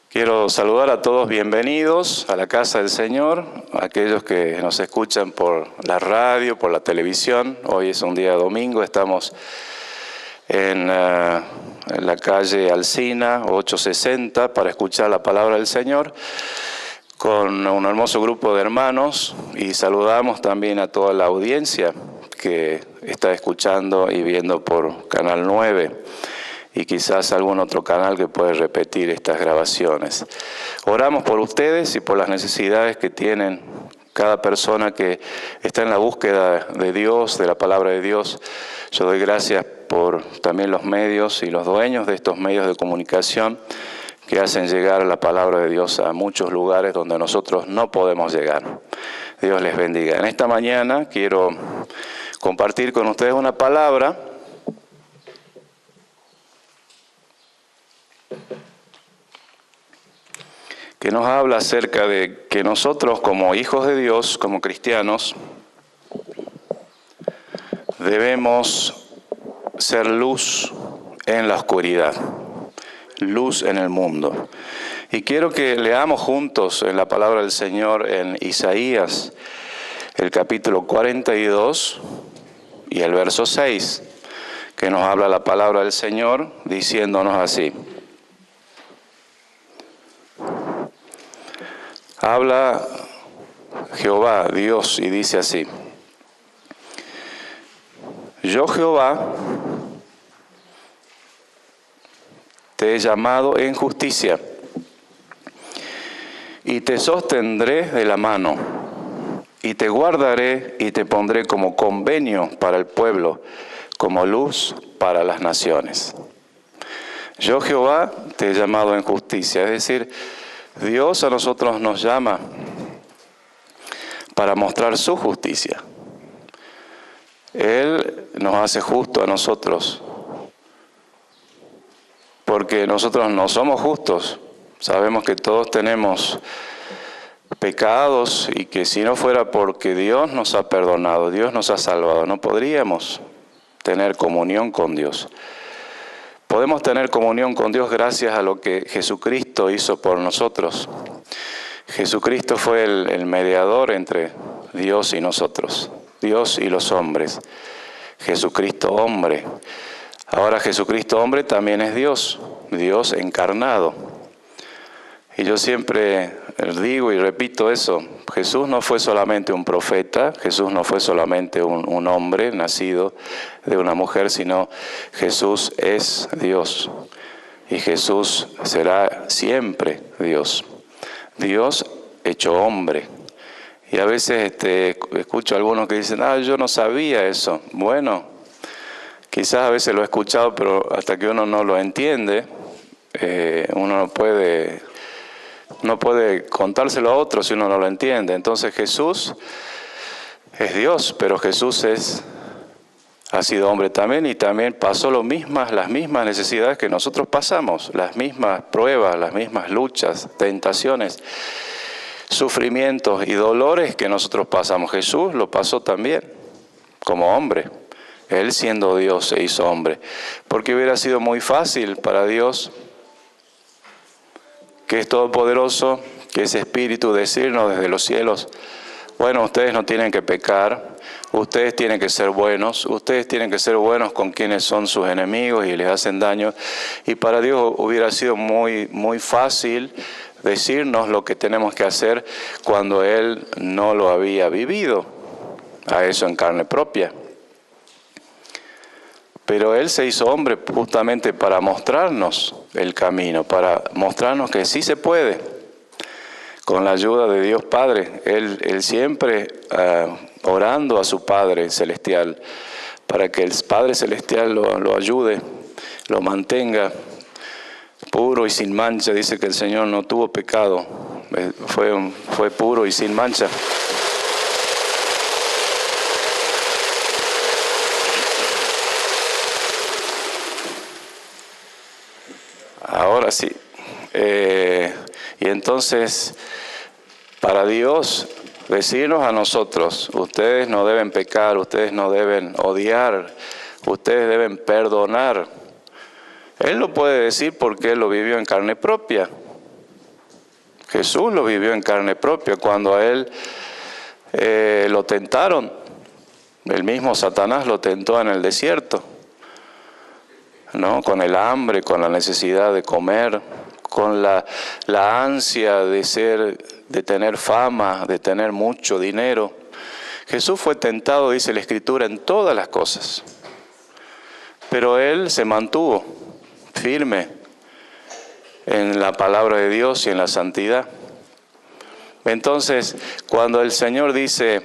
Quiero saludar a todos, bienvenidos a la casa del Señor, a aquellos que nos escuchan por la radio, por la televisión. Hoy es un día domingo, estamos en la calle Alsina, 860, para escuchar la palabra del Señor, con un hermoso grupo de hermanos, y saludamos también a toda la audiencia que está escuchando y viendo por Canal 9. Y quizás algún otro canal que puede repetir estas grabaciones. Oramos por ustedes y por las necesidades que tienen cada persona que está en la búsqueda de Dios, de la palabra de Dios. Yo doy gracias por también los medios y los dueños de estos medios de comunicación que hacen llegar la palabra de Dios a muchos lugares donde nosotros no podemos llegar. Dios les bendiga. En esta mañana quiero compartir con ustedes una palabra que nos habla acerca de que nosotros como hijos de Dios, como cristianos, debemos ser luz en la oscuridad, luz en el mundo. Y quiero que leamos juntos en la palabra del Señor en Isaías, el capítulo 42 y el verso 6, que nos habla la palabra del Señor diciéndonos así. Habla Jehová, Dios, y dice así: Yo, Jehová, te he llamado en justicia, y te sostendré de la mano, y te guardaré y te pondré como convenio para el pueblo, como luz para las naciones. Yo, Jehová, te he llamado en justicia, es decir, Dios a nosotros nos llama para mostrar su justicia. Él nos hace justo a nosotros, porque nosotros no somos justos. Sabemos que todos tenemos pecados y que si no fuera porque Dios nos ha perdonado, Dios nos ha salvado, no podríamos tener comunión con Dios. Podemos tener comunión con Dios gracias a lo que Jesucristo hizo por nosotros. Jesucristo fue el mediador entre Dios y nosotros, Dios y los hombres. Jesucristo hombre. Ahora Jesucristo hombre también es Dios, Dios encarnado. Y yo siempre digo y repito eso, Jesús no fue solamente un profeta, Jesús no fue solamente un hombre nacido de una mujer, sino Jesús es Dios. Y Jesús será siempre Dios. Dios hecho hombre. Y a veces escucho a algunos que dicen, yo no sabía eso. Bueno, quizás a veces lo he escuchado, pero hasta que uno no lo entiende, uno no puede contárselo a otros si uno no lo entiende. Entonces Jesús es Dios, pero Jesús ha sido hombre también y también pasó las mismas necesidades que nosotros pasamos, las mismas pruebas, las mismas luchas, tentaciones, sufrimientos y dolores que nosotros pasamos. Jesús lo pasó también como hombre. Él siendo Dios se hizo hombre, porque hubiera sido muy fácil para Dios, que es todopoderoso, que es espíritu, decirnos desde los cielos, bueno, ustedes no tienen que pecar, ustedes tienen que ser buenos con quienes son sus enemigos y les hacen daño. Y para Dios hubiera sido muy, muy fácil decirnos lo que tenemos que hacer cuando Él no lo había vivido, a eso en carne propia. Pero Él se hizo hombre justamente para mostrarnos el camino, para mostrarnos que sí se puede. Con la ayuda de Dios Padre, Él siempre orando a su Padre Celestial, para que el Padre Celestial lo ayude, lo mantenga puro y sin mancha. Dice que el Señor no tuvo pecado, fue puro y sin mancha. Ahora sí. Y entonces, para Dios, decirnos a nosotros, ustedes no deben pecar, ustedes no deben odiar, ustedes deben perdonar. Él lo puede decir porque Él lo vivió en carne propia. Jesús lo vivió en carne propia cuando a él lo tentaron. El mismo Satanás lo tentó en el desierto, ¿no? Con el hambre, con la necesidad de comer, con la ansia de tener fama, de tener mucho dinero. Jesús fue tentado, dice la Escritura, en todas las cosas. Pero Él se mantuvo firme en la palabra de Dios y en la santidad. Entonces, cuando el Señor dice,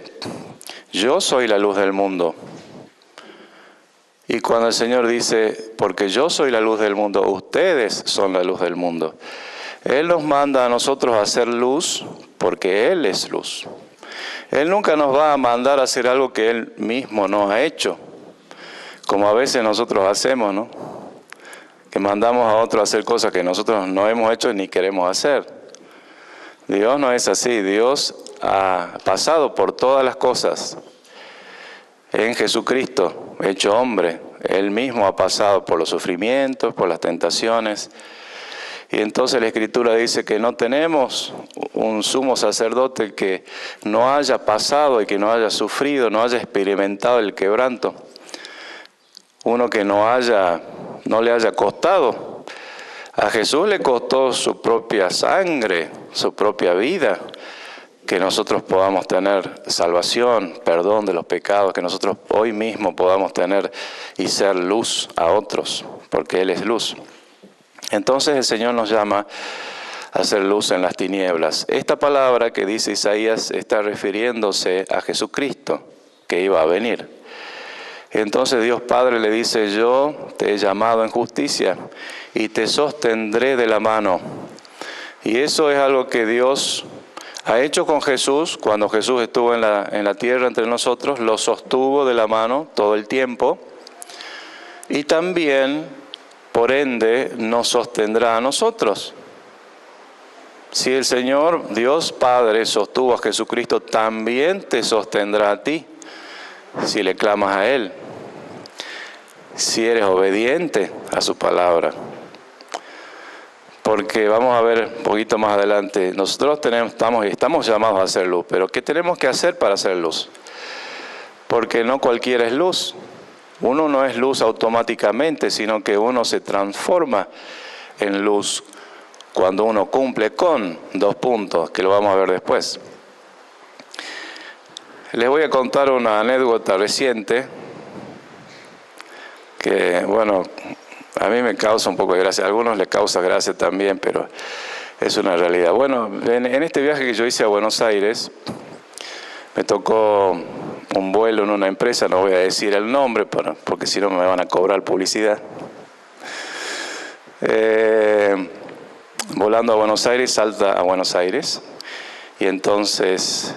yo soy la luz del mundo, y cuando el Señor dice, porque yo soy la luz del mundo, ustedes son la luz del mundo, Él nos manda a nosotros a hacer luz porque Él es luz. Él nunca nos va a mandar a hacer algo que Él mismo no ha hecho, como a veces nosotros hacemos, ¿no? Que mandamos a otros a hacer cosas que nosotros no hemos hecho ni queremos hacer. Dios no es así. Dios ha pasado por todas las cosas en Jesucristo, hecho hombre. Él mismo ha pasado por los sufrimientos, por las tentaciones. Y entonces la Escritura dice que no tenemos un sumo sacerdote que no haya pasado y que no haya sufrido, no haya experimentado el quebranto. Uno que no le haya costado. A Jesús le costó su propia sangre, su propia vida, que nosotros podamos tener salvación, perdón de los pecados, que nosotros hoy mismo podamos tener y ser luz a otros, porque Él es luz. Entonces el Señor nos llama a hacer luz en las tinieblas. Esta palabra que dice Isaías está refiriéndose a Jesucristo, que iba a venir. Entonces Dios Padre le dice, yo te he llamado en justicia y te sostendré de la mano. Y eso es algo que Dios ha hecho con Jesús. Cuando Jesús estuvo en la tierra entre nosotros, lo sostuvo de la mano todo el tiempo. Y también, por ende, nos sostendrá a nosotros. Si el Señor, Dios Padre, sostuvo a Jesucristo, también te sostendrá a ti, si le clamas a Él, si eres obediente a su palabra. Porque vamos a ver un poquito más adelante, nosotros estamos llamados a hacer luz, pero ¿qué tenemos que hacer para hacer luz? Porque no cualquiera es luz. Uno no es luz automáticamente, sino que uno se transforma en luz cuando uno cumple con 2 puntos, que lo vamos a ver después. Les voy a contar una anécdota reciente que, bueno, a mí me causa un poco de gracia, a algunos les causa gracia también, pero es una realidad. Bueno, en este viaje que yo hice a Buenos Aires, me tocó un vuelo en una empresa, no voy a decir el nombre, porque si no me van a cobrar publicidad. Volando a Buenos Aires, Salta a Buenos Aires, y entonces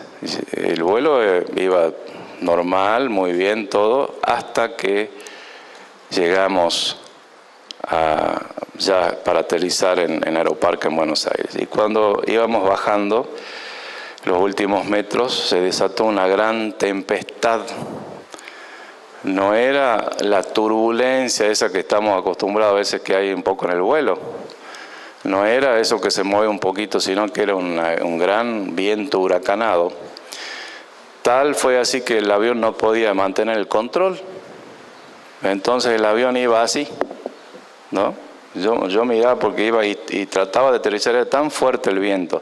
el vuelo iba normal, muy bien todo, hasta que llegamos ya para aterrizar en Aeroparque en Buenos Aires. Y cuando íbamos bajando los últimos metros, se desató una gran tempestad. No era la turbulencia esa que estamos acostumbrados a veces que hay un poco en el vuelo. No era eso que se mueve un poquito, sino que era un gran viento huracanado. Tal fue así que el avión no podía mantener el control. Entonces el avión iba así, ¿no? Yo miraba porque iba y trataba de aterrizar, era tan fuerte el viento.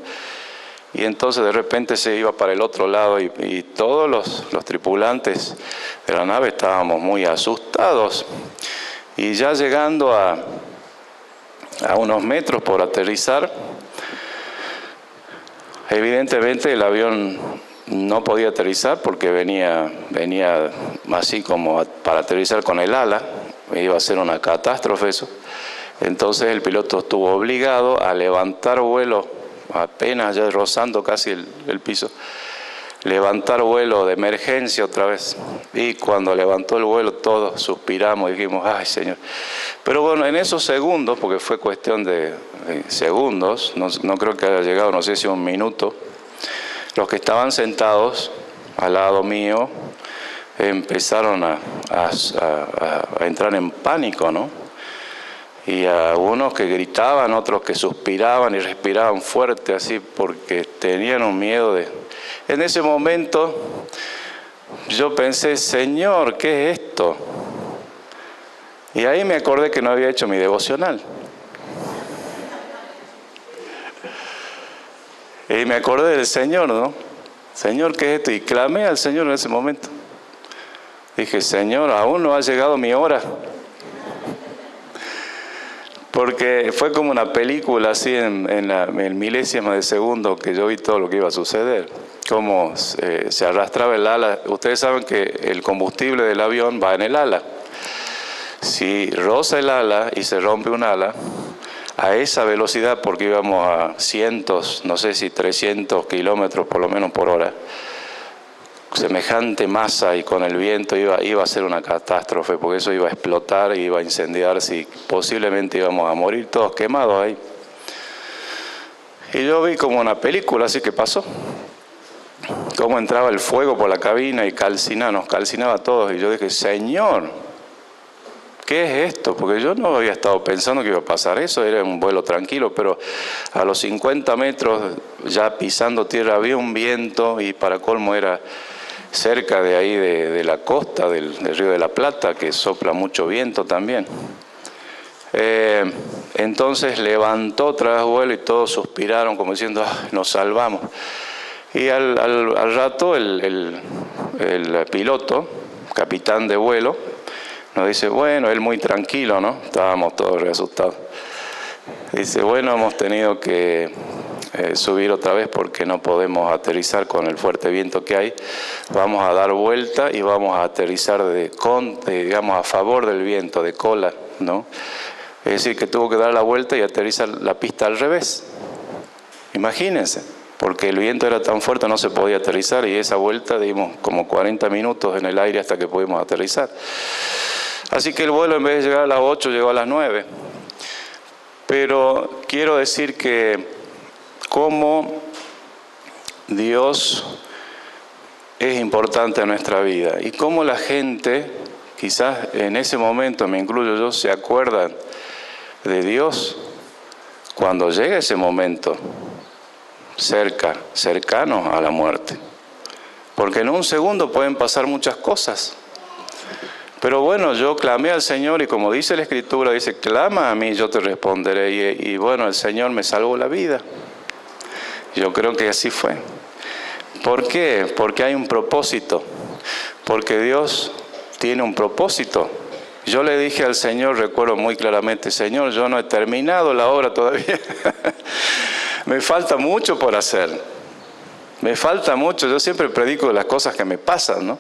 Y entonces de repente se iba para el otro lado y todos los tripulantes de la nave estábamos muy asustados. Y ya llegando a unos metros por aterrizar, evidentemente el avión no podía aterrizar porque venía así como para aterrizar con el ala, iba a ser una catástrofe eso. Entonces el piloto estuvo obligado a levantar vuelo, apenas ya rozando casi el piso, levantar vuelo de emergencia otra vez. Y cuando levantó el vuelo todos suspiramos y dijimos, ¡ay, Señor! Pero bueno, en esos segundos, porque fue cuestión de segundos, no creo que haya llegado, no sé si 1 minuto, los que estaban sentados al lado mío empezaron a entrar en pánico, ¿no? Y a unos que gritaban, otros que suspiraban y respiraban fuerte, así porque tenían un miedo de... En ese momento yo pensé, Señor, ¿qué es esto? Y ahí me acordé que no había hecho mi devocional. Y me acordé del Señor, ¿no? Señor, ¿qué es esto? Y clamé al Señor en ese momento. Dije, Señor, aún no ha llegado mi hora. Porque fue como una película así en milésima de segundo que yo vi todo lo que iba a suceder. Cómo se arrastraba el ala. Ustedes saben que el combustible del avión va en el ala. Si roza el ala y se rompe un ala, a esa velocidad, porque íbamos a cientos, no sé si 300 kilómetros por lo menos por hora, semejante masa y con el viento iba a ser una catástrofe, porque eso iba a explotar, iba a incendiarse y posiblemente íbamos a morir todos quemados ahí. Y yo vi como una película, así que pasó. Cómo entraba el fuego por la cabina y nos calcinaba a todos. Y yo dije, Señor, ¿qué es esto? Porque yo no había estado pensando que iba a pasar eso, era un vuelo tranquilo, pero a los 50 metros, ya pisando tierra, había un viento y para colmo era cerca de ahí de la costa del Río de la Plata, que sopla mucho viento también. Entonces levantó otra vez vuelo y todos suspiraron como diciendo, nos salvamos. Y al rato el piloto, capitán de vuelo, nos dice, bueno, él muy tranquilo, ¿no? Estábamos todos re asustados. Dice, bueno, hemos tenido que subir otra vez porque no podemos aterrizar con el fuerte viento que hay. Vamos a dar vuelta y vamos a aterrizar digamos, a favor del viento, de cola, ¿no? Es decir, que tuvo que dar la vuelta y aterrizar la pista al revés. Imagínense, porque el viento era tan fuerte no se podía aterrizar y esa vuelta dimos como 40 minutos en el aire hasta que pudimos aterrizar. Así que el vuelo en vez de llegar a las 8 llegó a las 9. Pero quiero decir que cómo Dios es importante en nuestra vida y cómo la gente, quizás en ese momento, me incluyo yo, se acuerdan de Dios cuando llega ese momento cercano a la muerte. Porque en un segundo pueden pasar muchas cosas. Pero bueno, yo clamé al Señor y como dice la Escritura, dice, clama a mí, yo te responderé. Y bueno, el Señor me salvó la vida. Yo creo que así fue. ¿Por qué? Porque hay un propósito. Porque Dios tiene un propósito. Yo le dije al Señor, recuerdo muy claramente, Señor, yo no he terminado la obra todavía. Me falta mucho por hacer. Me falta mucho. Yo siempre predico de las cosas que me pasan, ¿no?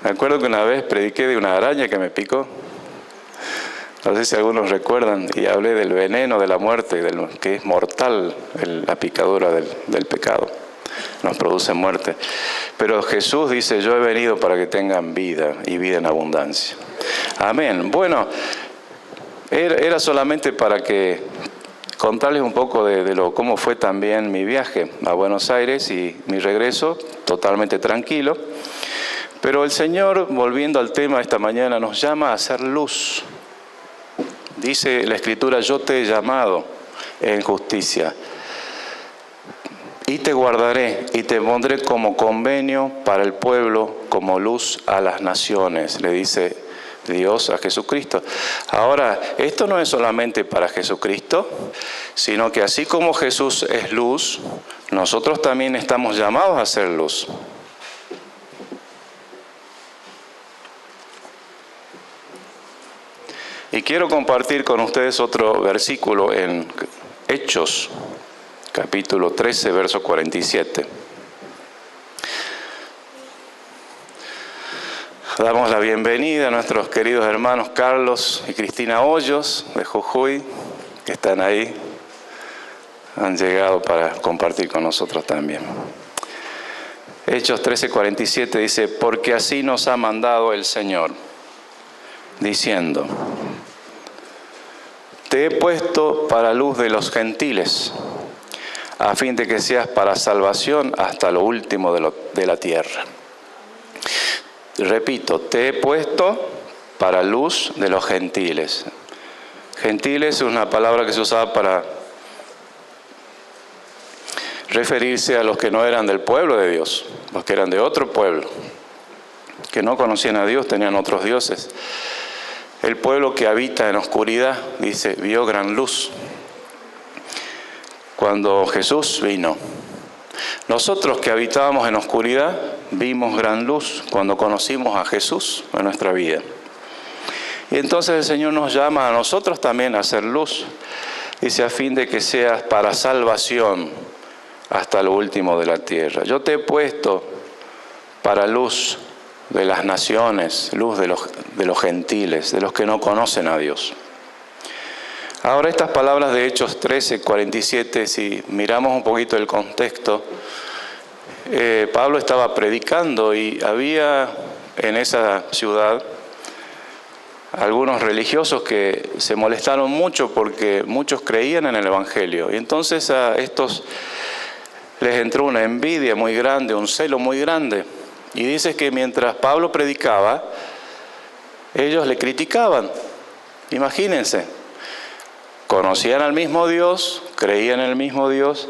Me acuerdo que una vez prediqué de una araña que me picó. No sé si algunos recuerdan, y hablé del veneno de la muerte, que es mortal, la picadura del pecado. Nos produce muerte. Pero Jesús dice, yo he venido para que tengan vida y vida en abundancia. Amén. Bueno, era solamente para que contarles un poco de cómo fue también mi viaje a Buenos Aires y mi regreso totalmente tranquilo. Pero el Señor, volviendo al tema esta mañana, nos llama a hacer luz. Dice la Escritura, yo te he llamado en justicia y te guardaré y te pondré como convenio para el pueblo, como luz a las naciones, le dice Dios a Jesucristo. Ahora, esto no es solamente para Jesucristo, sino que así como Jesús es luz, nosotros también estamos llamados a ser luz. Y quiero compartir con ustedes otro versículo en Hechos, capítulo 13, verso 47. Damos la bienvenida a nuestros queridos hermanos Carlos y Cristina Hoyos de Jujuy, que están ahí. Han llegado para compartir con nosotros también. Hechos 13, 47 dice, porque así nos ha mandado el Señor, diciendo, te he puesto para luz de los gentiles, a fin de que seas para salvación hasta lo último de la tierra. Repito, te he puesto para luz de los gentiles. Gentiles es una palabra que se usaba para referirse a los que no eran del pueblo de Dios, los que eran de otro pueblo, que no conocían a Dios, tenían otros dioses. El pueblo que habita en oscuridad, dice, vio gran luz cuando Jesús vino. Nosotros que habitábamos en oscuridad, vimos gran luz cuando conocimos a Jesús en nuestra vida. Y entonces el Señor nos llama a nosotros también a hacer luz. Dice, a fin de que seas para salvación hasta lo último de la tierra. Yo te he puesto para luz de las naciones, luz de los gentiles, de los que no conocen a Dios. Ahora estas palabras de Hechos 13:47, si miramos un poquito el contexto, Pablo estaba predicando y había en esa ciudad algunos religiosos que se molestaron mucho porque muchos creían en el Evangelio. Y entonces a estos les entró una envidia muy grande, un celo muy grande. Y dice que mientras Pablo predicaba, ellos le criticaban. Imagínense, conocían al mismo Dios, creían en el mismo Dios,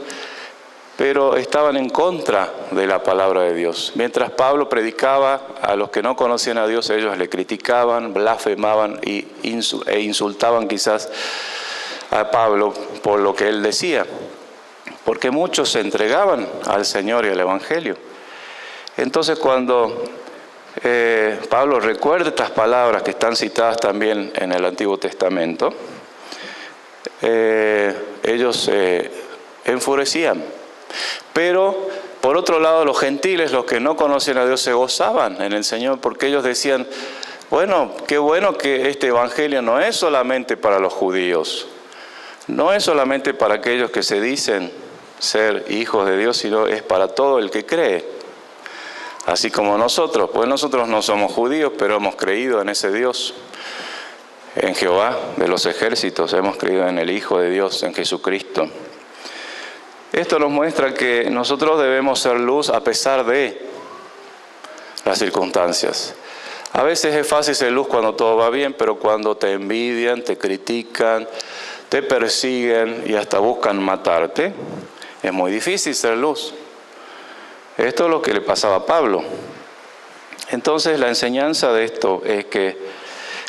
pero estaban en contra de la palabra de Dios. Mientras Pablo predicaba, a los que no conocían a Dios, ellos le criticaban, blasfemaban e insultaban quizás a Pablo por lo que él decía, porque muchos se entregaban al Señor y al Evangelio. Entonces cuando Pablo recuerda estas palabras que están citadas también en el Antiguo Testamento, ellos se enfurecían. Pero, por otro lado, los gentiles, los que no conocen a Dios, se gozaban en el Señor porque ellos decían, bueno, qué bueno que este Evangelio no es solamente para los judíos, no es solamente para aquellos que se dicen ser hijos de Dios, sino es para todo el que cree. Así como nosotros, pues nosotros no somos judíos, pero hemos creído en ese Dios, en Jehová de los ejércitos, hemos creído en el Hijo de Dios, en Jesucristo. Esto nos muestra que nosotros debemos ser luz a pesar de las circunstancias. A veces es fácil ser luz cuando todo va bien, pero cuando te envidian, te critican, te persiguen y hasta buscan matarte, es muy difícil ser luz. Esto es lo que le pasaba a Pablo. Entonces la enseñanza de esto es que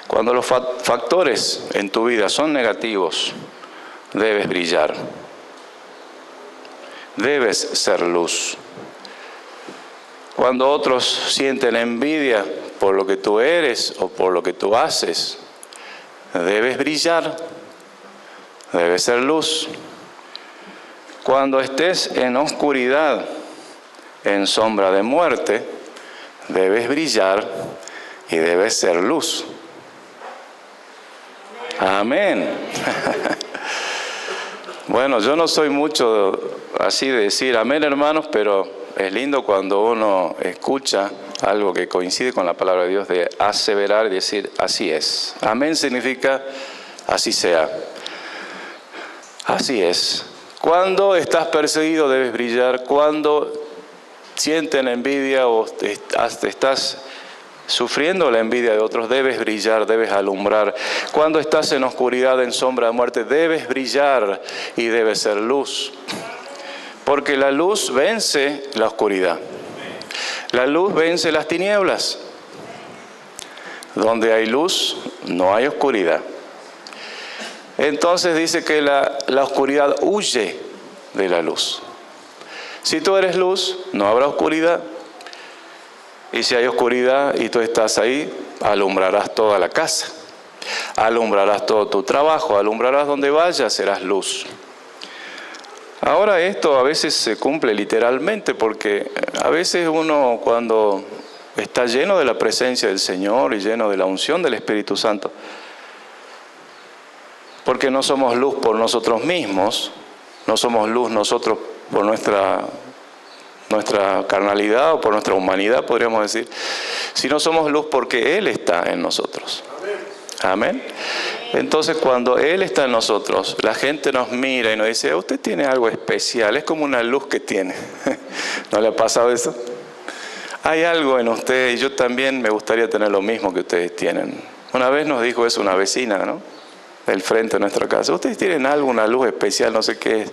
cuando los factores en tu vida son negativos, debes brillar. Debes ser luz. Cuando otros sienten envidia por lo que tú eres o por lo que tú haces, debes brillar, debes ser luz. Cuando estés en oscuridad, en sombra de muerte, debes brillar y debes ser luz. Amén. Bueno, yo no soy mucho así de decir amén, hermanos, pero es lindo cuando uno escucha algo que coincide con la palabra de Dios, de aseverar y decir así es. Amén significa así sea. Así es. Cuando estás perseguido debes brillar. Cuando sienten envidia o estás sufriendo la envidia de otros, debes brillar, debes alumbrar. Cuando estás en oscuridad, en sombra de muerte, debes brillar y debes ser luz. Porque la luz vence la oscuridad. La luz vence las tinieblas. Donde hay luz, no hay oscuridad. Entonces dice que la oscuridad huye de la luz. Si tú eres luz, no habrá oscuridad. Y si hay oscuridad y tú estás ahí, alumbrarás toda la casa, alumbrarás todo tu trabajo, alumbrarás donde vayas, serás luz. Ahora esto a veces se cumple literalmente porque a veces uno cuando está lleno de la presencia del Señor y lleno de la unción del Espíritu Santo, porque no somos luz por nosotros mismos, no somos luz nosotros por nuestra carnalidad o por nuestra humanidad, podríamos decir, si no somos luz porque Él está en nosotros. Amén. Entonces cuando Él está en nosotros, la gente nos mira y nos dice, usted tiene algo especial, es como una luz que tiene. ¿No le ha pasado eso? Hay algo en usted y yo también me gustaría tener lo mismo que ustedes tienen. Una vez nos dijo eso una vecina, ¿no? del frente de nuestra casa. ¿Ustedes tienen alguna luz especial? No sé qué es.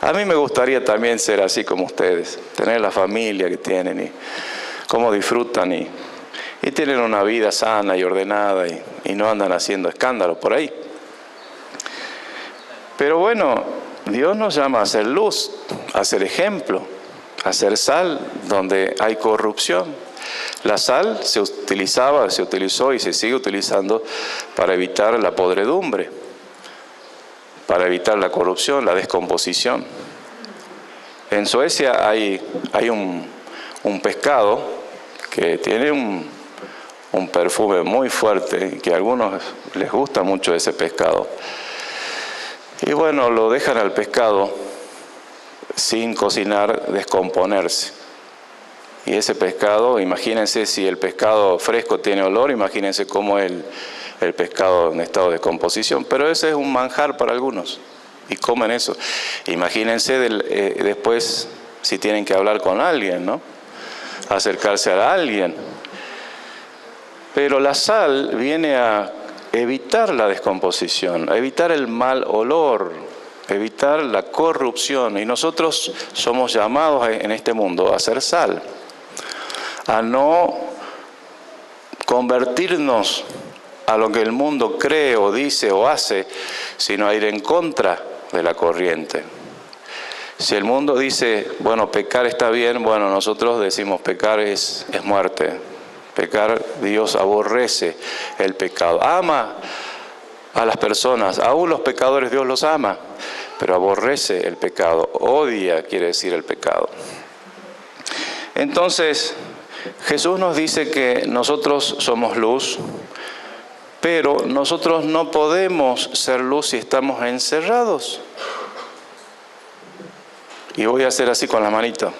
A mí me gustaría también ser así como ustedes, tener la familia que tienen y cómo disfrutan y tienen una vida sana y ordenada y no andan haciendo escándalos por ahí. Pero bueno, Dios nos llama a ser luz, a ser ejemplo, a ser sal donde hay corrupción. La sal se utilizó y se sigue utilizando para evitar la podredumbre, para evitar la corrupción, la descomposición. En Suecia hay un pescado que tiene un perfume muy fuerte, que a algunos les gusta mucho ese pescado. Y bueno, lo dejan al pescado sin cocinar, descomponerse. Y ese pescado, imagínense si el pescado fresco tiene olor, imagínense cómo es el pescado en estado de descomposición. Pero ese es un manjar para algunos y comen eso. Imagínense después si tienen que hablar con alguien, ¿no? Acercarse a alguien. Pero la sal viene a evitar la descomposición, a evitar el mal olor, evitar la corrupción. Y nosotros somos llamados en este mundo a ser sal, a no convertirnos a lo que el mundo cree o dice o hace, sino a ir en contra de la corriente. Si el mundo dice, bueno, pecar está bien, bueno, nosotros decimos pecar es muerte. Pecar, Dios aborrece el pecado. Ama a las personas, aún los pecadores Dios los ama, pero aborrece el pecado. Odia, quiere decir, el pecado. Entonces, Jesús nos dice que nosotros somos luz, pero nosotros no podemos ser luz si estamos encerrados. Y voy a hacer así con la manita.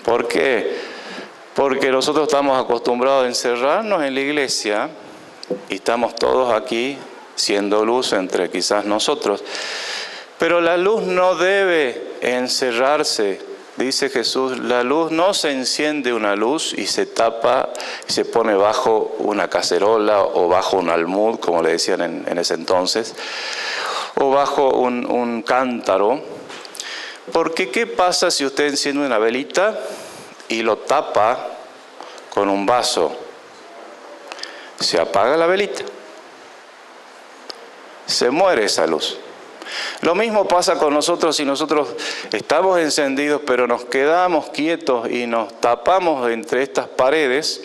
¿Por qué? Porque nosotros estamos acostumbrados a encerrarnos en la iglesia y estamos todos aquí siendo luz entre quizás nosotros. Pero la luz no debe encerrarse. Dice Jesús, la luz no se enciende una luz y se tapa y se pone bajo una cacerola o bajo un almud, como le decían en ese entonces, o bajo un cántaro. Porque ¿qué pasa si usted enciende una velita y lo tapa con un vaso? Se apaga la velita, se muere esa luz. Lo mismo pasa con nosotros si nosotros estamos encendidos pero nos quedamos quietos y nos tapamos entre estas paredes.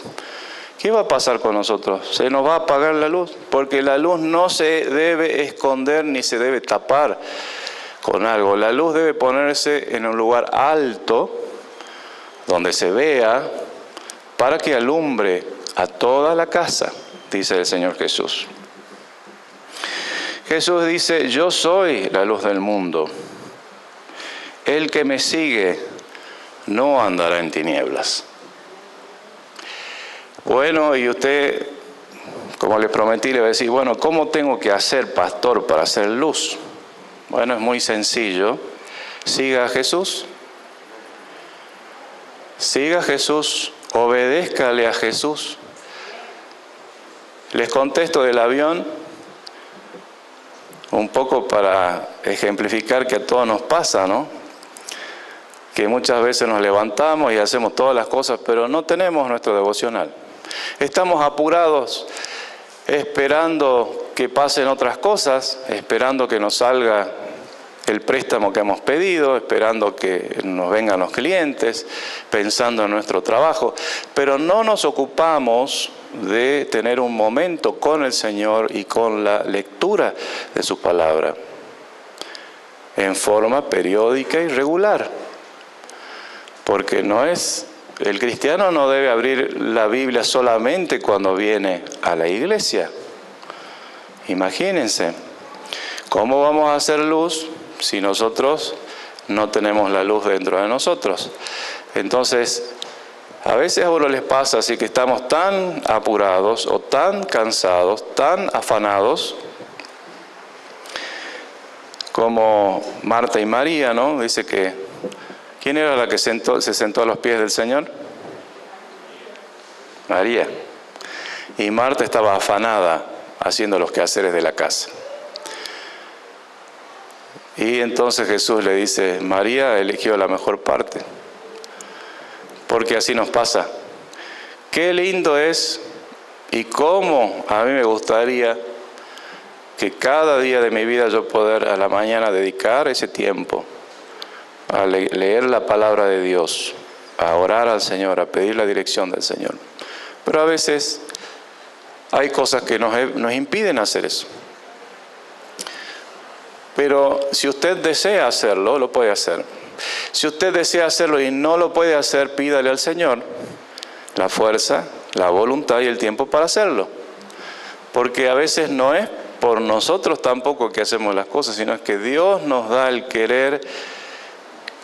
¿Qué va a pasar con nosotros? Se nos va a apagar la luz, porque la luz no se debe esconder ni se debe tapar con algo. La luz debe ponerse en un lugar alto, donde se vea, para que alumbre a toda la casa, dice el Señor Jesús. Jesús dice, yo soy la luz del mundo. El que me sigue no andará en tinieblas. Bueno, y usted, como les prometí, le va a decir, bueno, ¿cómo tengo que hacer, pastor, para hacer luz? Bueno, es muy sencillo. Siga a Jesús. Siga a Jesús. Obedézcale a Jesús. Les contesto del avión, un poco para ejemplificar que a todos nos pasa, ¿no? Que muchas veces nos levantamos y hacemos todas las cosas, pero no tenemos nuestro devocional. Estamos apurados, esperando que pasen otras cosas, esperando que nos salga el préstamo que hemos pedido, esperando que nos vengan los clientes, pensando en nuestro trabajo, pero no nos ocupamos de tener un momento con el Señor y con la lectura de su palabra en forma periódica y regular. Porque el cristiano no debe abrir la Biblia solamente cuando viene a la iglesia. Imagínense, ¿cómo vamos a hacer luz si nosotros no tenemos la luz dentro de nosotros? Entonces, a veces a uno les pasa así que estamos tan apurados o tan cansados, tan afanados, como Marta y María, ¿no? Dice que, ¿quién era la que se sentó a los pies del Señor? María. Y Marta estaba afanada haciendo los quehaceres de la casa. Y entonces Jesús le dice, María eligió la mejor parte, porque así nos pasa. Qué lindo es y cómo a mí me gustaría que cada día de mi vida yo poder a la mañana dedicar ese tiempo a leer la palabra de Dios, a orar al Señor, a pedir la dirección del Señor. Pero a veces hay cosas que nos impiden hacer eso. Pero si usted desea hacerlo, lo puede hacer. Si usted desea hacerlo y no lo puede hacer, pídale al Señor la fuerza, la voluntad y el tiempo para hacerlo. Porque a veces no es por nosotros tampoco que hacemos las cosas, sino es que Dios nos da el querer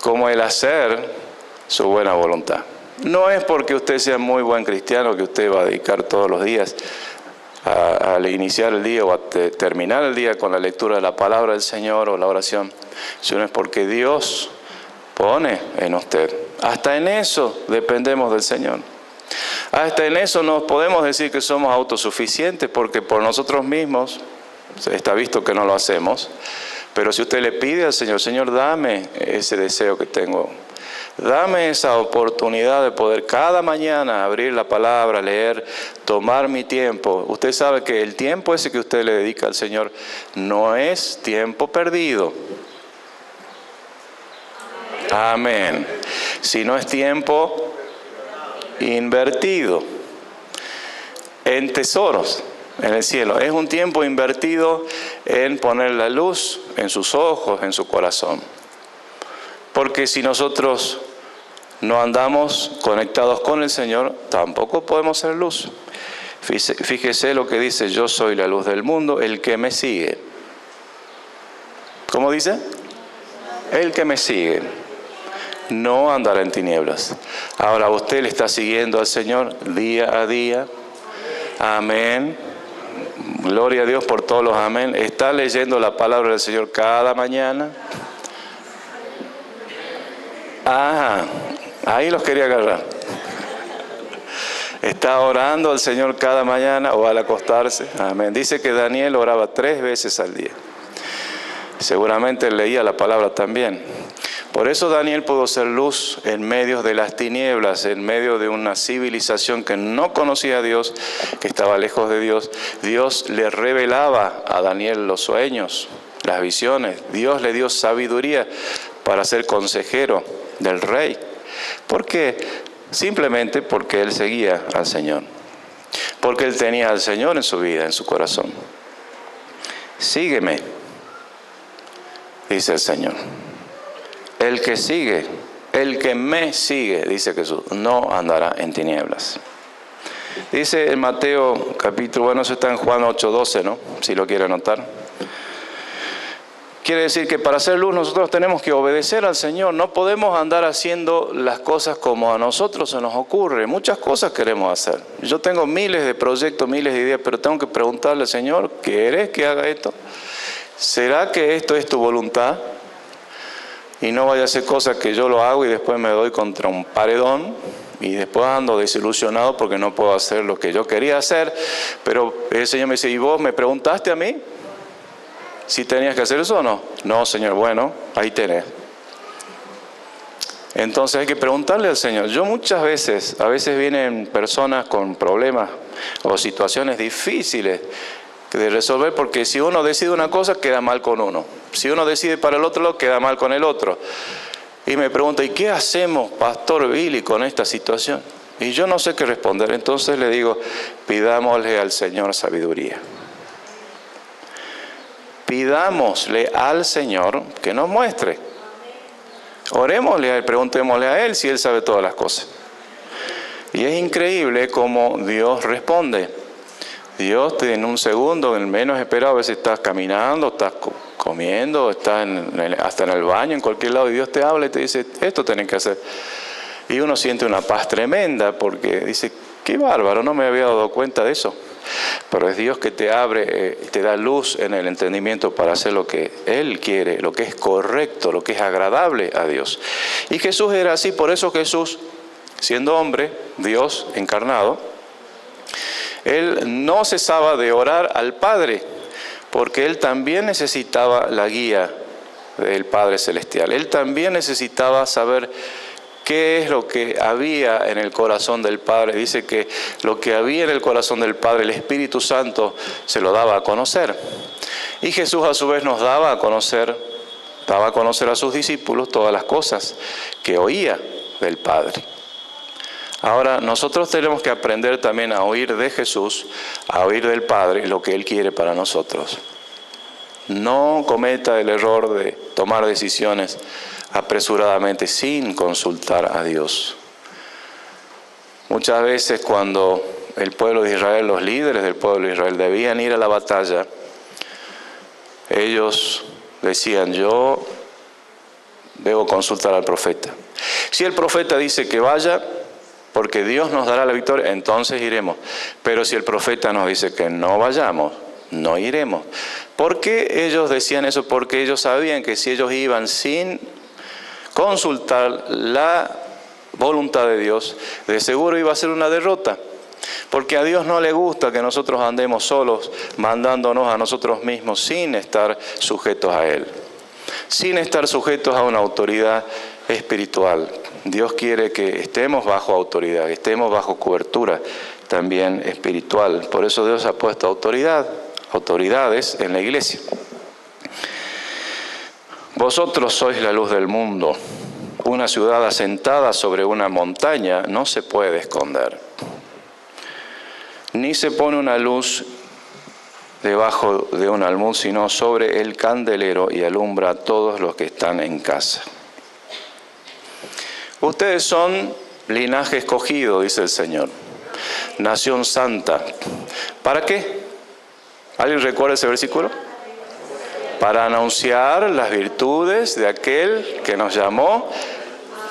como el hacer su buena voluntad. No es porque usted sea muy buen cristiano que usted va a dedicar todos los días al iniciar el día o a terminar el día con la lectura de la palabra del Señor o la oración, sino es porque Dios pone en usted. Hasta en eso dependemos del Señor. Hasta en eso no podemos decir que somos autosuficientes, porque por nosotros mismos está visto que no lo hacemos. Pero si usted le pide al Señor, Señor, dame ese deseo que tengo, dame esa oportunidad de poder cada mañana abrir la palabra, leer, tomar mi tiempo. Usted sabe que el tiempo ese que usted le dedica al Señor no es tiempo perdido. Amén. Sino es tiempo invertido en tesoros en el cielo. Es un tiempo invertido en poner la luz en sus ojos, en su corazón. Porque si nosotros no andamos conectados con el Señor, tampoco podemos ser luz. Fíjese lo que dice, yo soy la luz del mundo, el que me sigue. ¿Cómo dice? El que me sigue no andará en tinieblas. Ahora, ¿usted le está siguiendo al Señor día a día? Amén. Gloria a Dios por todos los amén. ¿Está leyendo la palabra del Señor cada mañana? Ahí los quería agarrar. ¿Está orando al Señor cada mañana o al acostarse? Amén. Dice que Daniel oraba 3 veces al día. Seguramente leía la palabra también. Por eso Daniel pudo ser luz en medio de las tinieblas, en medio de una civilización que no conocía a Dios, que estaba lejos de Dios. Dios le revelaba a Daniel los sueños, las visiones. Dios le dio sabiduría para ser consejero del rey. ¿Por qué? Simplemente porque él seguía al Señor. Porque él tenía al Señor en su vida, en su corazón. Sígueme, dice el Señor. El que sigue, el que me sigue, dice Jesús, no andará en tinieblas. Dice en Mateo capítulo, bueno, eso está en Juan 8:12, ¿no? Si lo quiere anotar. Quiere decir que para hacer luz nosotros tenemos que obedecer al Señor. No podemos andar haciendo las cosas como a nosotros se nos ocurre. Muchas cosas queremos hacer. Yo tengo miles de proyectos, miles de ideas, pero tengo que preguntarle al Señor, ¿quieres que haga esto? ¿Será que esto es tu voluntad? Y no vaya a ser cosas que yo lo hago y después me doy contra un paredón y después ando desilusionado porque no puedo hacer lo que yo quería hacer. Pero el Señor me dice, ¿y vos me preguntaste a mí si tenías que hacer eso o no? No, Señor, bueno, ahí tenés. Entonces hay que preguntarle al Señor. Yo muchas veces, a veces vienen personas con problemas o situaciones difíciles de resolver, porque si uno decide una cosa, queda mal con uno. Si uno decide para el otro lado, queda mal con el otro. Y me pregunta, ¿y qué hacemos, Pastor Billy, con esta situación? Y yo no sé qué responder. Entonces le digo, pidámosle al Señor sabiduría. Pidámosle al Señor que nos muestre. Orémosle a Él, preguntémosle a Él si Él sabe todas las cosas. Y es increíble cómo Dios responde. Dios en un segundo, en el menos esperado, a veces estás caminando, estás comiendo, estás hasta en el baño, en cualquier lado, y Dios te habla y te dice, esto tenés que hacer. Y uno siente una paz tremenda porque dice, qué bárbaro, no me había dado cuenta de eso. Pero es Dios que te abre, te da luz en el entendimiento para hacer lo que Él quiere, lo que es correcto, lo que es agradable a Dios. Y Jesús era así, por eso Jesús, siendo hombre, Dios encarnado, Él no cesaba de orar al Padre, porque él también necesitaba la guía del Padre Celestial. Él también necesitaba saber qué es lo que había en el corazón del Padre. Dice que lo que había en el corazón del Padre, el Espíritu Santo se lo daba a conocer. Y Jesús a su vez nos daba a conocer a sus discípulos todas las cosas que oía del Padre. Ahora, nosotros tenemos que aprender también a oír de Jesús, a oír del Padre, lo que Él quiere para nosotros. No cometa el error de tomar decisiones apresuradamente sin consultar a Dios. Muchas veces cuando el pueblo de Israel, los líderes del pueblo de Israel debían ir a la batalla, ellos decían, yo debo consultar al profeta. Si el profeta dice que vaya, porque Dios nos dará la victoria, entonces iremos. Pero si el profeta nos dice que no vayamos, no iremos. ¿Por qué ellos decían eso? Porque ellos sabían que si ellos iban sin consultar la voluntad de Dios, de seguro iba a ser una derrota. Porque a Dios no le gusta que nosotros andemos solos, mandándonos a nosotros mismos sin estar sujetos a Él, sin estar sujetos a una autoridad espiritual. Dios quiere que estemos bajo autoridad, que estemos bajo cobertura también espiritual. Por eso Dios ha puesto autoridades en la iglesia. Vosotros sois la luz del mundo. Una ciudad asentada sobre una montaña no se puede esconder. Ni se pone una luz debajo de un almud, sino sobre el candelero y alumbra a todos los que están en casa. Ustedes son linaje escogido, dice el Señor, nación santa. ¿Para qué? ¿Alguien recuerda ese versículo? Para anunciar las virtudes de aquel que nos llamó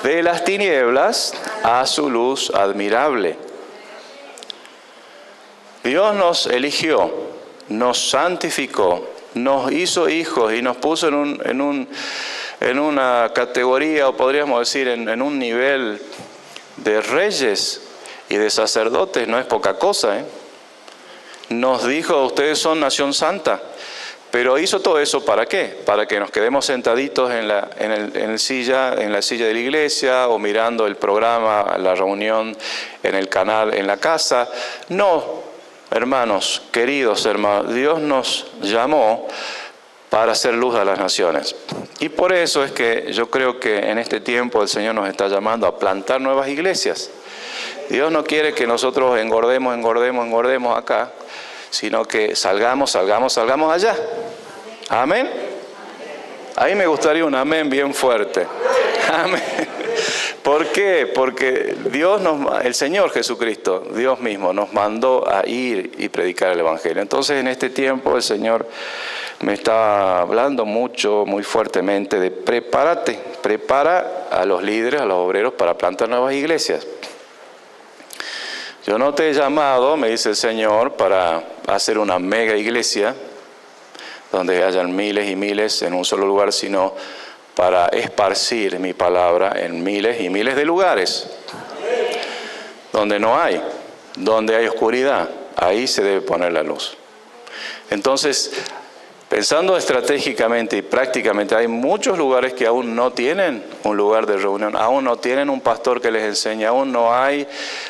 de las tinieblas a su luz admirable. Dios nos eligió, nos santificó, nos hizo hijos y nos puso en una categoría, o podríamos decir en un nivel de reyes y de sacerdotes. No es poca cosa, ¿eh? Nos dijo, ustedes son nación santa. Pero hizo todo eso ¿para qué? Para que nos quedemos sentaditos en la silla de la iglesia o mirando el programa, la reunión en el canal, en la casa. No, hermanos, queridos hermanos, Dios nos llamó para hacer luz a las naciones. Y por eso es que yo creo que en este tiempo el Señor nos está llamando a plantar nuevas iglesias. Dios no quiere que nosotros engordemos acá, sino que salgamos allá. Amén. Ahí me gustaría un amén bien fuerte. Amén. ¿Por qué? Porque el Señor Jesucristo, Dios mismo, nos mandó a ir y predicar el Evangelio. Entonces, en este tiempo el Señor me está hablando mucho, muy fuertemente de prepara a los líderes, a los obreros para plantar nuevas iglesias. Yo no te he llamado, me dice el Señor, para hacer una mega iglesia donde hayan miles y miles en un solo lugar, sino para esparcir mi palabra en miles y miles de lugares. Donde no hay, donde hay oscuridad, ahí se debe poner la luz. Entonces, pensando estratégicamente y prácticamente, hay muchos lugares que aún no tienen un lugar de reunión, aún no tienen un pastor que les enseñe, aún no hay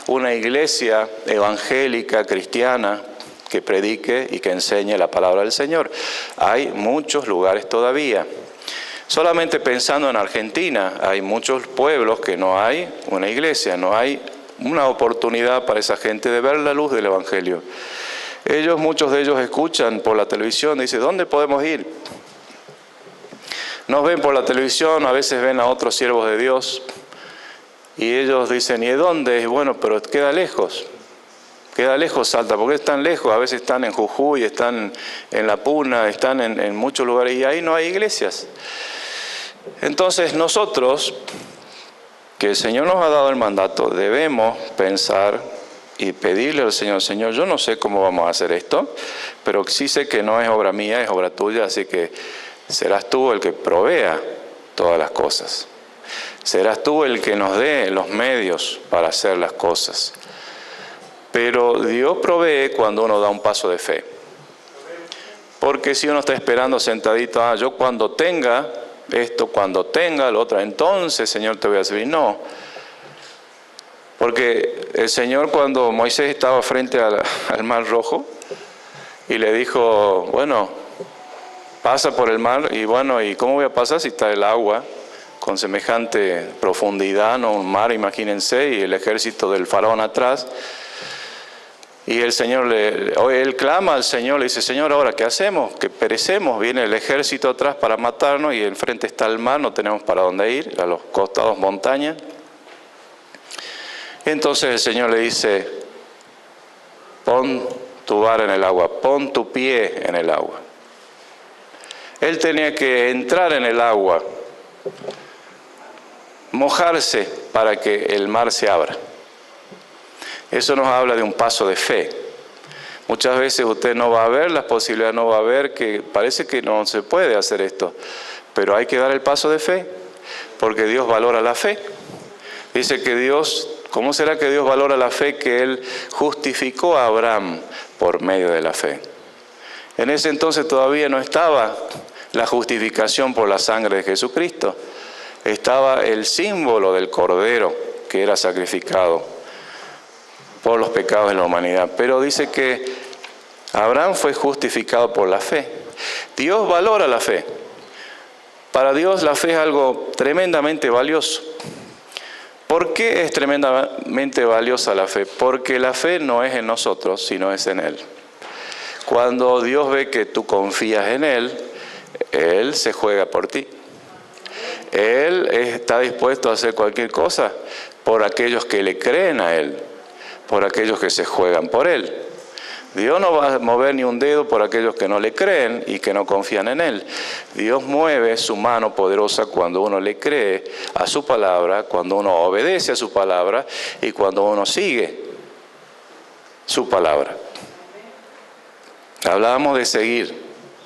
una iglesia evangélica, cristiana, que predique y que enseñe la palabra del Señor. Hay muchos lugares todavía. Solamente pensando en Argentina, hay muchos pueblos que no hay una iglesia, no hay una oportunidad para esa gente de ver la luz del Evangelio. Muchos de ellos escuchan por la televisión, dicen, ¿dónde podemos ir? Nos ven por la televisión, a veces ven a otros siervos de Dios, y ellos dicen, ¿y de dónde? Bueno, pero queda lejos Salta, porque es tan lejos, a veces están en Jujuy, están en La Puna, están en muchos lugares, y ahí no hay iglesias. Entonces nosotros, que el Señor nos ha dado el mandato, debemos pensar y pedirle al Señor, Señor, yo no sé cómo vamos a hacer esto, pero sí sé que no es obra mía, es obra tuya, así que serás tú el que provea todas las cosas. Serás tú el que nos dé los medios para hacer las cosas. Pero Dios provee cuando uno da un paso de fe. Porque si uno está esperando sentadito, yo cuando tenga esto, cuando tenga lo otro, entonces, Señor, te voy a servir. No. Porque el Señor, cuando Moisés estaba frente al Mar Rojo y le dijo, bueno, pasa por el mar, y bueno, ¿y cómo voy a pasar si está el agua con semejante profundidad, no? Un mar, imagínense, y el ejército del faraón atrás. Y el Señor, él clama al Señor, le dice, Señor, ¿ahora qué hacemos? Que perecemos, viene el ejército atrás para matarnos y enfrente está el mar, no tenemos para dónde ir, a los costados montañas. Entonces el Señor le dice, pon tu vara en el agua, pon tu pie en el agua. Él tenía que entrar en el agua, mojarse para que el mar se abra. Eso nos habla de un paso de fe. Muchas veces usted no va a ver las posibilidades, no va a ver que parece que no se puede hacer esto, pero hay que dar el paso de fe, porque Dios valora la fe. Dice que Dios, ¿cómo será que Dios valora la fe? Que Él justificó a Abraham por medio de la fe. En ese entonces todavía no estaba la justificación por la sangre de Jesucristo. Estaba el símbolo del Cordero que era sacrificado por los pecados de la humanidad. Pero dice que Abraham fue justificado por la fe. Dios valora la fe. Para Dios la fe es algo tremendamente valioso. ¿Por qué es tremendamente valiosa la fe? Porque la fe no es en nosotros, sino es en Él. Cuando Dios ve que tú confías en Él, Él se juega por ti. Él está dispuesto a hacer cualquier cosa por aquellos que le creen a Él, por aquellos que se juegan por Él. Dios no va a mover ni un dedo por aquellos que no le creen y que no confían en Él. Dios mueve su mano poderosa cuando uno le cree a su palabra, cuando uno obedece a su palabra y cuando uno sigue su palabra. Hablábamos de seguir,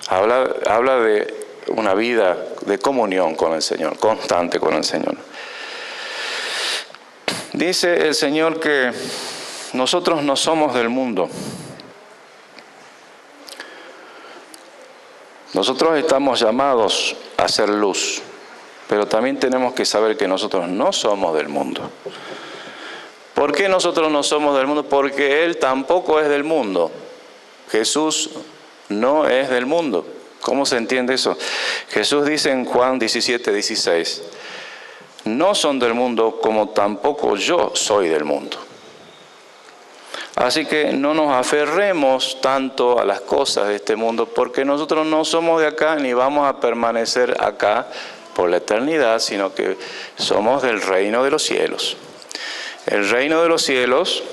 habla de una vida de comunión con el Señor, constante con el Señor. Dice el Señor que nosotros no somos del mundo. Nosotros estamos llamados a ser luz, pero también tenemos que saber que nosotros no somos del mundo. ¿Por qué nosotros no somos del mundo? Porque Él tampoco es del mundo. Jesús no es del mundo. ¿Cómo se entiende eso? Jesús dice en Juan 17:16, no son del mundo como tampoco yo soy del mundo. Así que no nos aferremos tanto a las cosas de este mundo, porque nosotros no somos de acá ni vamos a permanecer acá por la eternidad, sino que somos del reino de los cielos. El reino de los cielos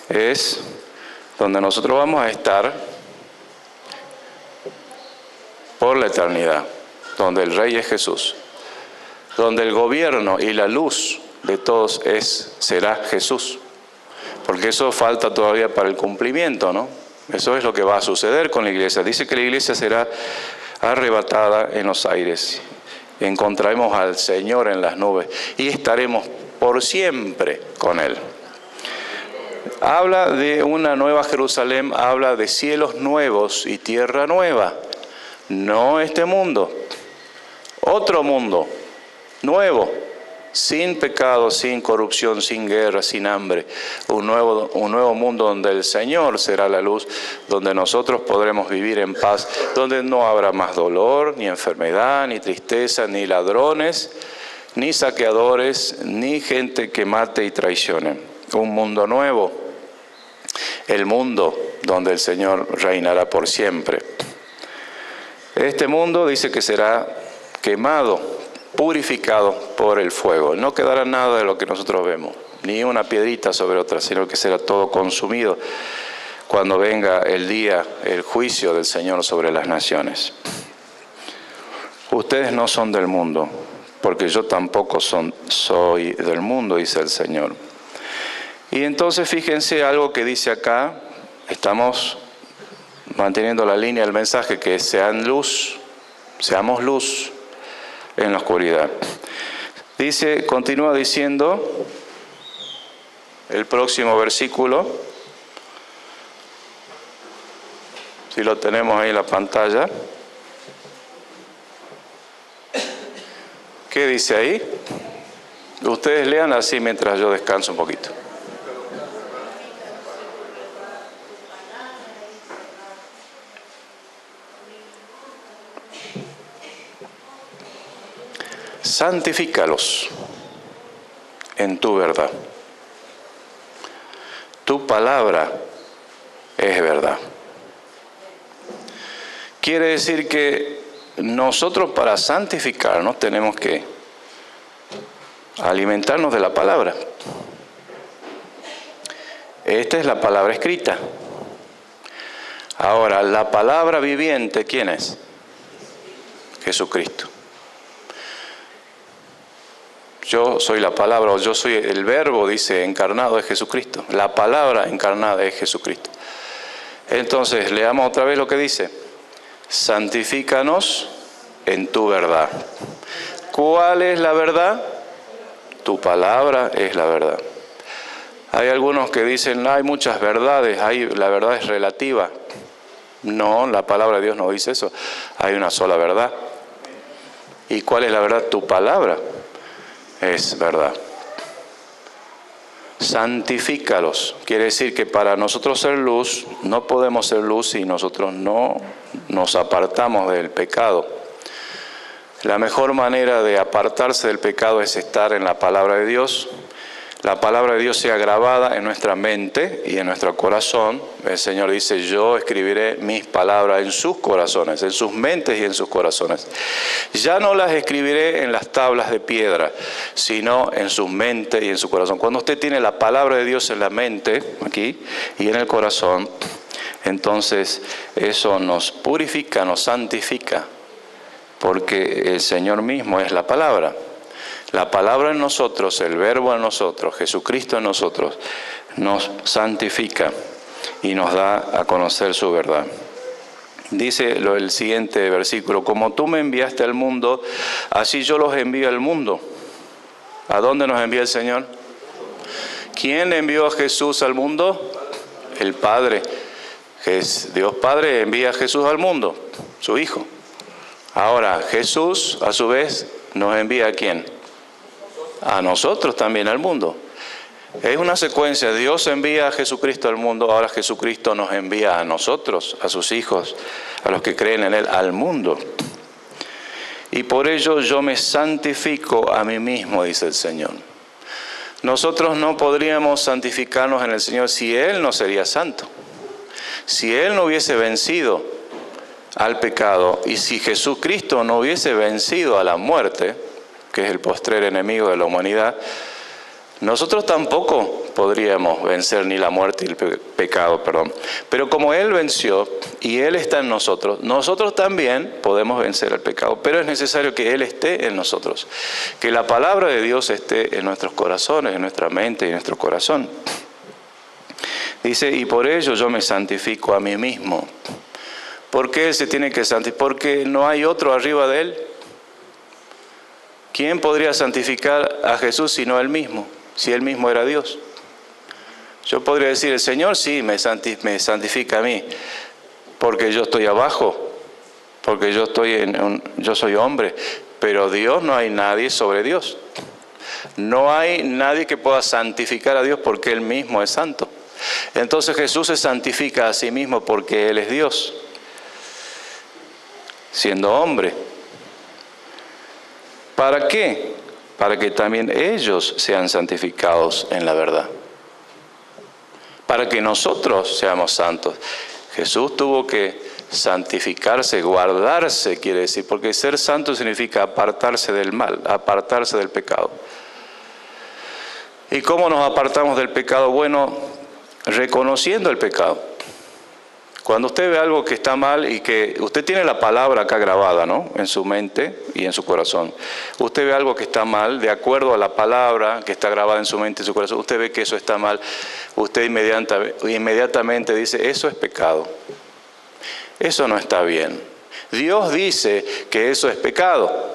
es donde nosotros vamos a estar por la eternidad, donde el Rey es Jesús, donde el gobierno y la luz de todos será Jesús. Porque eso falta todavía para el cumplimiento, ¿no? Eso es lo que va a suceder con la iglesia. Dice que la iglesia será arrebatada en los aires. Encontraremos al Señor en las nubes y estaremos por siempre con Él. Habla de una nueva Jerusalén, habla de cielos nuevos y tierra nueva. No este mundo, otro mundo, nuevo. Sin pecado, sin corrupción, sin guerra, sin hambre. Un nuevo mundo donde el Señor será la luz, donde nosotros podremos vivir en paz, donde no habrá más dolor, ni enfermedad, ni tristeza, ni ladrones, ni saqueadores, ni gente que mate y traicione. Un mundo nuevo, el mundo donde el Señor reinará por siempre. Este mundo dice que será quemado, purificado por el fuego. No quedará nada de lo que nosotros vemos, ni una piedrita sobre otra, sino que será todo consumido cuando venga el día, el juicio del Señor sobre las naciones. Ustedes no son del mundo, porque yo tampoco soy del mundo, dice el Señor. Y entonces fíjense algo que dice acá, estamos manteniendo la línea del mensaje, que seamos luz en la oscuridad. Dice, continúa diciendo el próximo versículo, Si lo tenemos ahí en la pantalla. ¿Qué dice ahí? Ustedes lean así mientras yo descanso un poquito. Santifícalos en tu verdad. Tu palabra es verdad. Quiere decir que nosotros para santificarnos tenemos que alimentarnos de la palabra. Esta es la palabra escrita. Ahora, la palabra viviente, ¿quién es? Jesucristo. Yo soy la palabra, o yo soy el verbo, dice, encarnado es Jesucristo. La palabra encarnada es Jesucristo. Entonces, leamos otra vez lo que dice. Santifícanos en tu verdad. ¿Cuál es la verdad? Tu palabra es la verdad. Hay algunos que dicen, hay muchas verdades, la verdad es relativa. No, la palabra de Dios no dice eso. Hay una sola verdad. ¿Y cuál es la verdad? Tu palabra es verdad. Santifícalos. Quiere decir que para nosotros ser luz, no podemos ser luz si nosotros no nos apartamos del pecado. La mejor manera de apartarse del pecado es estar en la palabra de Dios. La palabra de Dios sea grabada en nuestra mente y en nuestro corazón. El Señor dice, yo escribiré mis palabras en sus corazones, en sus mentes y en sus corazones. Ya no las escribiré en las tablas de piedra, sino en sus mentes y en su corazón. Cuando usted tiene la palabra de Dios en la mente, aquí, y en el corazón, entonces eso nos purifica, nos santifica, porque el Señor mismo es la palabra. La palabra en nosotros, el verbo en nosotros, Jesucristo en nosotros, nos santifica y nos da a conocer su verdad. Dice el siguiente versículo, como tú me enviaste al mundo, así yo los envío al mundo. ¿A dónde nos envía el Señor? ¿Quién envió a Jesús al mundo? El Padre. Dios Padre envía a Jesús al mundo, su Hijo. Ahora, Jesús, a su vez, nos envía ¿a quién? A nosotros también al mundo. Es una secuencia. Dios envía a Jesucristo al mundo, ahora Jesucristo nos envía a nosotros, a sus hijos, a los que creen en Él, al mundo. Y por ello yo me santifico a mí mismo, dice el Señor. Nosotros no podríamos santificarnos en el Señor si Él no sería santo. Si Él no hubiese vencido al pecado y si Jesucristo no hubiese vencido a la muerte, que es el postrer enemigo de la humanidad, nosotros tampoco podríamos vencer ni la muerte y el pecado, Pero como Él venció y Él está en nosotros, nosotros también podemos vencer el pecado, pero es necesario que Él esté en nosotros, que la palabra de Dios esté en nuestros corazones, en nuestra mente y en nuestro corazón. Dice, y por ello yo me santifico a mí mismo. ¿Por qué Él se tiene que santificar? Porque no hay otro arriba de Él. ¿Quién podría santificar a Jesús sino Él mismo? Si Él mismo era Dios. Yo podría decir, el Señor sí me santifica a mí, porque yo estoy abajo, porque yo soy hombre, pero Dios no hay nadie sobre Dios. No hay nadie que pueda santificar a Dios porque Él mismo es santo. Entonces Jesús se santifica a sí mismo porque Él es Dios, siendo hombre. ¿Para qué? Para que también ellos sean santificados en la verdad. Para que nosotros seamos santos. Jesús tuvo que santificarse, guardarse, quiere decir, porque ser santo significa apartarse del mal, apartarse del pecado. ¿Y cómo nos apartamos del pecado? Bueno, reconociendo el pecado. Cuando usted ve algo que está mal y que usted tiene la palabra acá grabada, ¿no?, en su mente y en su corazón. Usted ve algo que está mal, de acuerdo a la palabra que está grabada en su mente y en su corazón, usted ve que eso está mal, usted inmediatamente dice, eso es pecado. Eso no está bien. Dios dice que eso es pecado.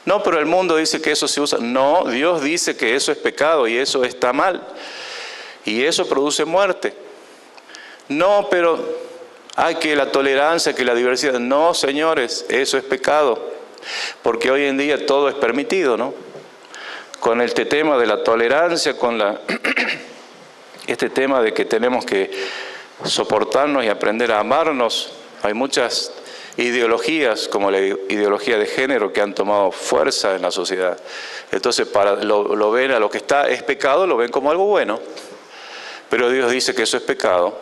No, pero el mundo dice que eso se usa. No, Dios dice que eso es pecado y eso está mal. Y eso produce muerte. No, pero Ay, que la tolerancia, que la diversidad. No, señores, eso es pecado. Porque hoy en día todo es permitido, ¿no? Con este tema de la tolerancia, con este tema de que tenemos que soportarnos y aprender a amarnos, hay muchas ideologías, como la ideología de género, que han tomado fuerza en la sociedad. Entonces, lo ven a lo que es pecado, lo ven como algo bueno. Pero Dios dice que eso es pecado.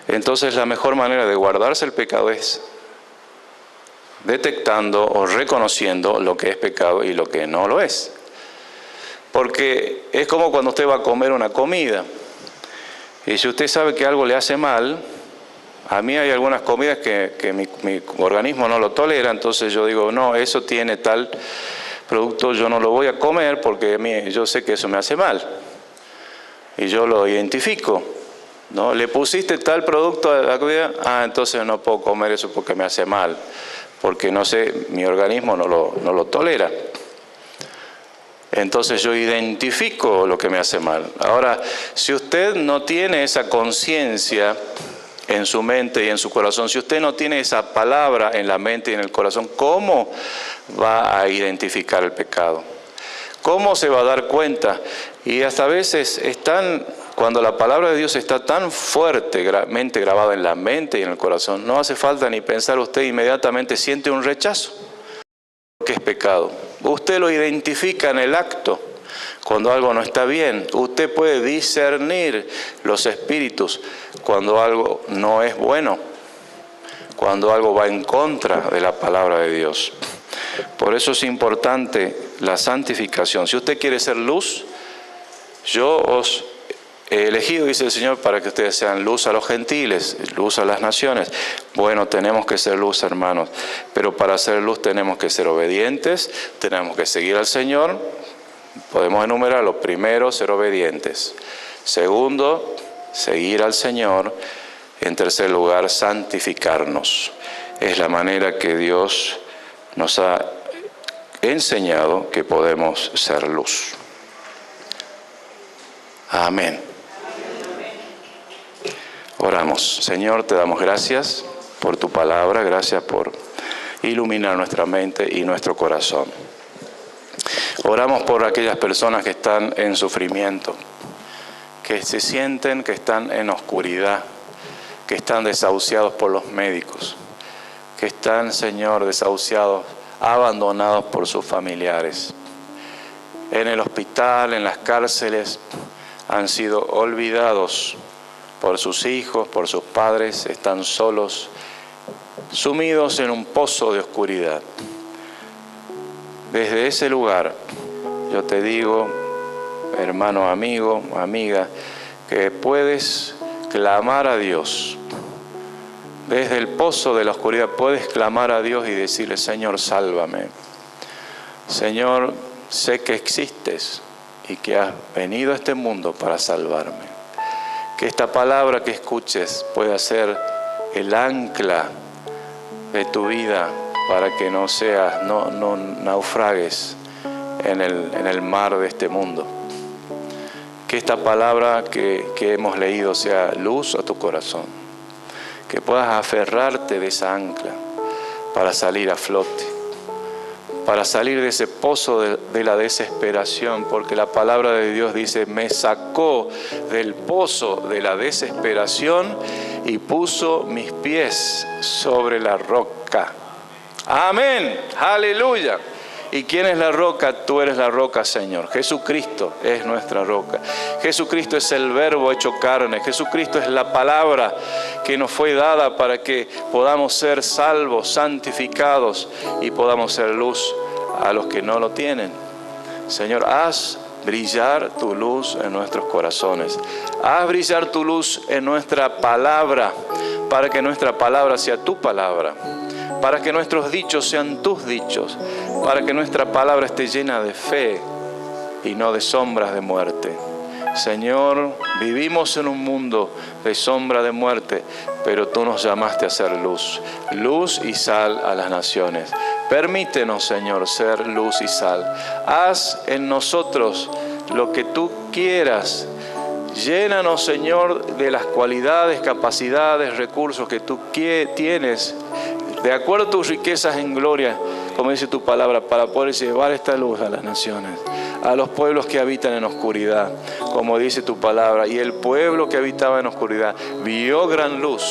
Entonces, la mejor manera de guardarse el pecado es detectando o reconociendo lo que es pecado y lo que no lo es. Porque es como cuando usted va a comer una comida. Y si usted sabe que algo le hace mal, a mí hay algunas comidas que mi organismo no lo tolera, entonces yo digo, no, eso tiene tal producto, yo no lo voy a comer porque yo sé que eso me hace mal. Y yo lo identifico, ¿no? Le pusiste tal producto a la comida, entonces no puedo comer eso porque me hace mal, porque no sé, mi organismo no lo tolera. Entonces yo identifico lo que me hace mal. Ahora, si usted no tiene esa conciencia en su mente y en su corazón, si usted no tiene esa palabra en la mente y en el corazón, ¿cómo va a identificar el pecado? ¿Cómo se va a dar cuenta? Y hasta a veces cuando la palabra de Dios está tan fuertemente grabada en la mente y en el corazón, no hace falta ni pensar, usted inmediatamente siente un rechazo, que es pecado. Usted lo identifica en el acto, cuando algo no está bien. Usted puede discernir los espíritus cuando algo no es bueno, cuando algo va en contra de la palabra de Dios. Por eso es importante la santificación. Si usted quiere ser luz, yo os he elegido, dice el Señor, para que ustedes sean luz a los gentiles, luz a las naciones. Bueno, tenemos que ser luz, hermanos, pero para ser luz tenemos que ser obedientes, tenemos que seguir al Señor. Podemos enumerarlo. Primero, ser obedientes. Segundo, seguir al Señor. En tercer lugar, santificarnos. Es la manera que Dios nos ha enseñado que podemos ser luz. Amén. Oramos. Señor, te damos gracias por tu palabra, gracias por iluminar nuestra mente y nuestro corazón. Oramos por aquellas personas que están en sufrimiento, que se sienten que están en oscuridad, que están desahuciados por los médicos, que están, Señor, desahuciados, abandonados por sus familiares. En el hospital, en las cárceles, han sido olvidados por sus hijos, por sus padres, están solos, sumidos en un pozo de oscuridad. Desde ese lugar, yo te digo, hermano, amigo, amiga, que puedes clamar a Dios. Desde el pozo de la oscuridad puedes clamar a Dios y decirle, Señor, sálvame. Señor, sé que existes y que has venido a este mundo para salvarme. Que esta palabra que escuches pueda ser el ancla de tu vida para que no naufragues en el mar de este mundo. Que esta palabra que hemos leído sea luz a tu corazón. Que puedas aferrarte de esa ancla para salir a flote. Para salir de ese pozo de la desesperación, porque la palabra de Dios dice, me sacó del pozo de la desesperación y puso mis pies sobre la roca. Amén, aleluya. ¿Y quién es la roca? Tú eres la roca, Señor. Jesucristo es nuestra roca. Jesucristo es el verbo hecho carne. Jesucristo es la palabra que nos fue dada para que podamos ser salvos, santificados y podamos ser luz a los que no lo tienen. Señor, haz brillar tu luz en nuestros corazones. Haz brillar tu luz en nuestra palabra, para que nuestra palabra sea tu palabra. Para que nuestros dichos sean tus dichos, para que nuestra palabra esté llena de fe y no de sombras de muerte. Señor, vivimos en un mundo de sombra de muerte, pero tú nos llamaste a ser luz, luz y sal a las naciones. Permítenos, Señor, ser luz y sal. Haz en nosotros lo que tú quieras, Llénanos, Señor, de las cualidades, capacidades, recursos que tú tienes, de acuerdo a tus riquezas en gloria, como dice tu palabra, para poder llevar esta luz a las naciones, a los pueblos que habitan en oscuridad, como dice tu palabra. Y el pueblo que habitaba en oscuridad vio gran luz.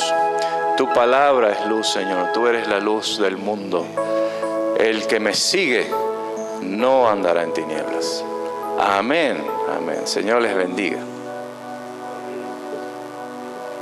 Tu palabra es luz, Señor. Tú eres la luz del mundo. El que me sigue no andará en tinieblas. Amén, amén. Señor les bendiga.